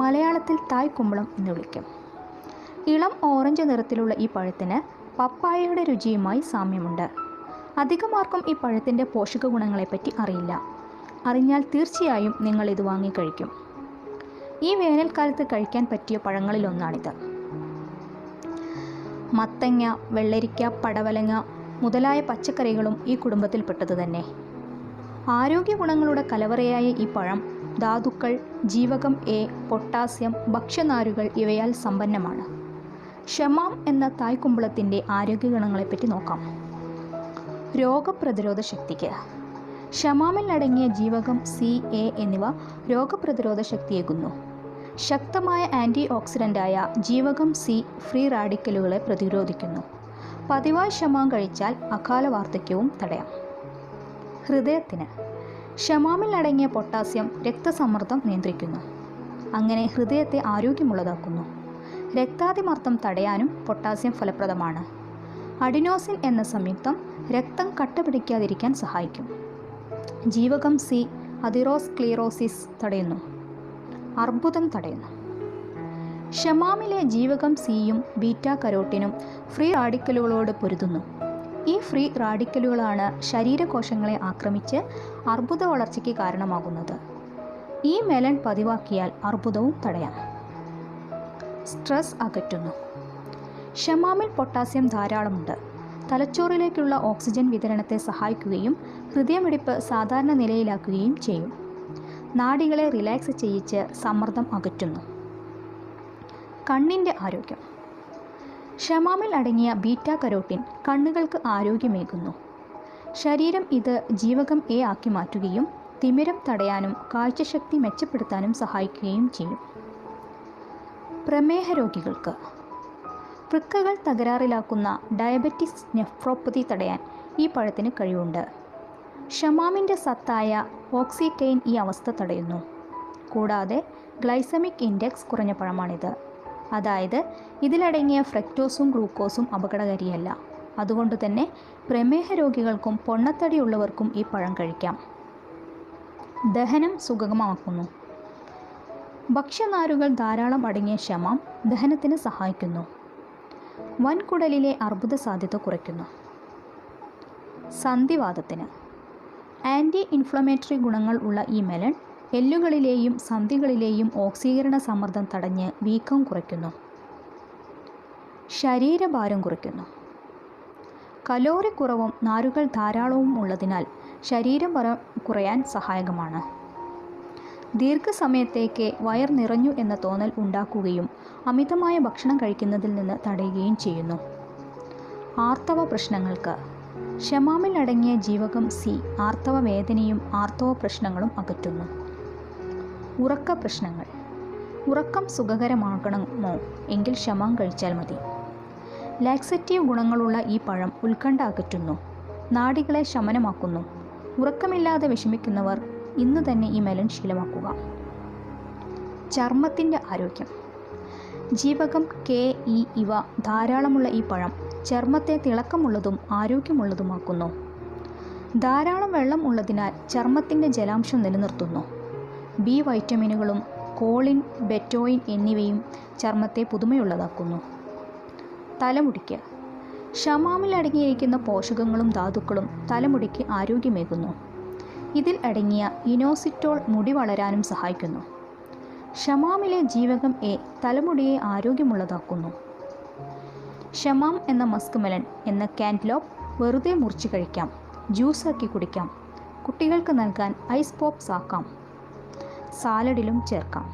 മലയാളത്തിൽ തായ്ക്കുമ്പളം എന്ന് വിളിക്കും. ഇളം ഓറഞ്ച് നിറത്തിലുള്ള ഈ പഴത്തിന് പപ്പായയുടെ രുചിയുമായി സാമ്യമുണ്ട്. അധികമാർക്കും ഈ പഴത്തിൻ്റെ പോഷക ഗുണങ്ങളെപ്പറ്റി അറിയില്ല. അറിഞ്ഞാൽ തീർച്ചയായും നിങ്ങൾ ഇത് വാങ്ങിക്കഴിക്കും. ഈ വേനൽക്കാലത്ത് കഴിക്കാൻ പറ്റിയ പഴങ്ങളിലൊന്നാണിത്. മത്തങ്ങ, വെള്ളരിക്ക, പടവലങ്ങ മുതലായ പച്ചക്കറികളും ഈ കുടുംബത്തിൽപ്പെട്ടത് തന്നെ. ആരോഗ്യ ഗുണങ്ങളുടെ കലവറയായ ഈ പഴം ധാതുക്കൾ, ജീവകം എ, പൊട്ടാസ്യം, ഭക്ഷ്യനാരുകൾ ഇവയാൽ സമ്പന്നമാണ്. ഷമാം എന്ന തായ്ക്കുമ്പളത്തിൻ്റെ ആരോഗ്യ ഗുണങ്ങളെപ്പറ്റി നോക്കാം. രോഗപ്രതിരോധ ശക്തിക്ക് ഷമാമിൽ അടങ്ങിയ ജീവകം സി, എ എന്നിവ രോഗപ്രതിരോധ ശക്തിയേകുന്നു. ശക്തമായ ആൻറ്റി ഓക്സിഡൻ്റായ ജീവകം സി ഫ്രീ റാഡിക്കലുകളെ പ്രതിരോധിക്കുന്നു. പതിവായി ഷമാം കഴിച്ചാൽ അകാല വാർദ്ധക്യവും തടയാം. ഹൃദയത്തിന് ഷമാമിൽ അടങ്ങിയ പൊട്ടാസ്യം രക്തസമ്മർദ്ദം നിയന്ത്രിക്കുന്നു. അങ്ങനെ ഹൃദയത്തെ ആരോഗ്യമുള്ളതാക്കുന്നു. രക്താതിമർദ്ദം തടയാനും പൊട്ടാസ്യം ഫലപ്രദമാണ്. അഡിനോസിൻ എന്ന സംയുക്തം രക്തം കട്ടപിടിക്കാതിരിക്കാൻ സഹായിക്കും. ജീവകം സി അതിറോസ്ക്ലീറോസിസ് തടയുന്നു. അർബുദം തടയുന്നു. ഷമാമിലെ ജീവകം സിയും ബീറ്റാ കരോട്ടിനും ഫ്രീ റാഡിക്കലുകളോട് പൊരുതുന്നു. ഈ ഫ്രീ റാഡിക്കലുകളാണ് ശരീരകോശങ്ങളെ ആക്രമിച്ച് അർബുദ വളർച്ചയ്ക്ക് കാരണമാകുന്നത്. ഈ മെലൻ പതിവാക്കിയാൽ അർബുദവും തടയാം. സ്ട്രെസ് അകറ്റുന്നു. ഷമാമിൽ പൊട്ടാസ്യം ധാരാളമുണ്ട്. തലച്ചോറിലേക്കുള്ള ഓക്സിജൻ വിതരണത്തെ സഹായിക്കുകയും ഹൃദയമിടിപ്പ് സാധാരണ നിലയിലാക്കുകയും ചെയ്യും. നാഡികളെ റിലാക്സ് ചെയ്യിച്ച് സമ്മർദ്ദം അകറ്റുന്നു. കണ്ണിൻ്റെ ആരോഗ്യം. ഷമാമിൽ അടങ്ങിയ ബീറ്റാ കരോട്ടിൻ കണ്ണുകൾക്ക് ആരോഗ്യമേകുന്നു. ശരീരം ഇത് ജീവകം എ ആക്കി മാറ്റുകയും തിമിരം തടയാനും കാഴ്ചശക്തി മെച്ചപ്പെടുത്താനും സഹായിക്കുകയും ചെയ്യും. പ്രമേഹ രോഗികൾക്ക് വൃക്കകൾ തകരാറിലാക്കുന്ന ഡയബറ്റിസ് നെഫ്രോപ്പതി തടയാൻ ഈ പഴത്തിന് കഴിവുണ്ട്. ഷമാമിൻ്റെ സത്തായ ഓക്സിറ്റെയിൻ ഈ അവസ്ഥ തടയുന്നു. കൂടാതെ ഗ്ലൈസമിക് ഇൻഡെക്സ് കുറഞ്ഞ പഴമാണിത്. അതായത് ഇതിലടങ്ങിയ ഫ്രക്ടോസും ഗ്ലൂക്കോസും അപകടകാരിയല്ല. അതുകൊണ്ട് തന്നെ പ്രമേഹ രോഗികൾക്കും പൊണ്ണത്തടിയുള്ളവർക്കും ഈ പഴം കഴിക്കാം. ദഹനം സുഗമമാക്കുന്നു. ഭക്ഷ്യനാരുകൾ ധാരാളം അടങ്ങിയ ഷമാം ദഹനത്തിന് സഹായിക്കുന്നു. വൻകുടലിലെ അർബുദ സാധ്യത കുറയ്ക്കുന്നു. സന്ധിവാതത്തിന് ആൻറ്റി ഇൻഫ്ലമേറ്ററി ഗുണങ്ങൾ ഉള്ള ഈ മെലൺ എല്ലുകളിലെയും സന്ധികളിലെയും ഓക്സീകരണ സമ്മർദ്ദം തടഞ്ഞ് വീക്കം കുറയ്ക്കുന്നു. ശരീരഭാരം കുറയ്ക്കുന്നു. കലോറി കുറവും നാരുകൾ ധാരാളവും ഉള്ളതിനാൽ ശരീരഭാരം കുറയാൻ സഹായകമാണ്. ദീർഘസമയത്തേക്ക് വയർ നിറഞ്ഞു എന്ന തോന്നൽ ഉണ്ടാക്കുകയും അമിതമായ ഭക്ഷണം കഴിക്കുന്നതിൽ നിന്ന് തടയുകയും ചെയ്യുന്നു. ആർത്തവ പ്രശ്നങ്ങൾക്ക് ഷമാമിൽ അടങ്ങിയ ജീവകം സി ആർത്തവ വേദനയും ആർത്തവ പ്രശ്നങ്ങളും അകറ്റുന്നു. ഉറക്ക പ്രശ്നങ്ങൾ. ഉറക്കം സുഖകരമാകണമോ എങ്കിൽ ഷമാം കഴിച്ചാൽ മതി. ലാക്സറ്റീവ് ഗുണങ്ങളുള്ള ഈ പഴം ഉത്കണ്ഠ അകറ്റുന്നു. നാഡികളെ ശമനമാക്കുന്നു. ഉറക്കമില്ലാതെ വിഷമിക്കുന്നവർ ഇന്ന് തന്നെ ഈ മെലൻ ശീലമാക്കുക. ചർമ്മത്തിൻ്റെ ആരോഗ്യം. ജീവകം കെ, ഇ ഇവ ധാരാളമുള്ള ഈ പഴം ചർമ്മത്തെ തിളക്കമുള്ളതും ആരോഗ്യമുള്ളതുമാക്കുന്നു. ധാരാളം വെള്ളം ഉള്ളതിനാൽ ചർമ്മത്തിൻ്റെ ജലാംശം നിലനിർത്തുന്നു. ബി വൈറ്റമിനുകളും കോളിൻ, ബെറ്റോയിൻ എന്നിവയും ചർമ്മത്തെ പുതുമയുള്ളതാക്കുന്നു. തലമുടിക്ക് ഷമാമിൽ അടങ്ങിയിരിക്കുന്ന പോഷകങ്ങളും ധാതുക്കളും തലമുടിക്ക് ആരോഗ്യമേകുന്നു. ഇതിൽ അടങ്ങിയ ഇനോസിറ്റോൾ മുടി വളരാനും സഹായിക്കുന്നു. ഷമാമിലെ ജീവകം എ തലമുടിയെ ആരോഗ്യമുള്ളതാക്കുന്നു. ഷമാം എന്ന മസ്ക് മെലൺ എന്ന കാന്റലോപ്പ് വെറുതെ മുറിച്ച് കഴിക്കാം. ജ്യൂസാക്കി കുടിക്കാം. കുട്ടികൾക്ക് നൽകാൻ ഐസ് പോപ്സ് ആക്കാം. സാലഡിലും ചേർക്കാം.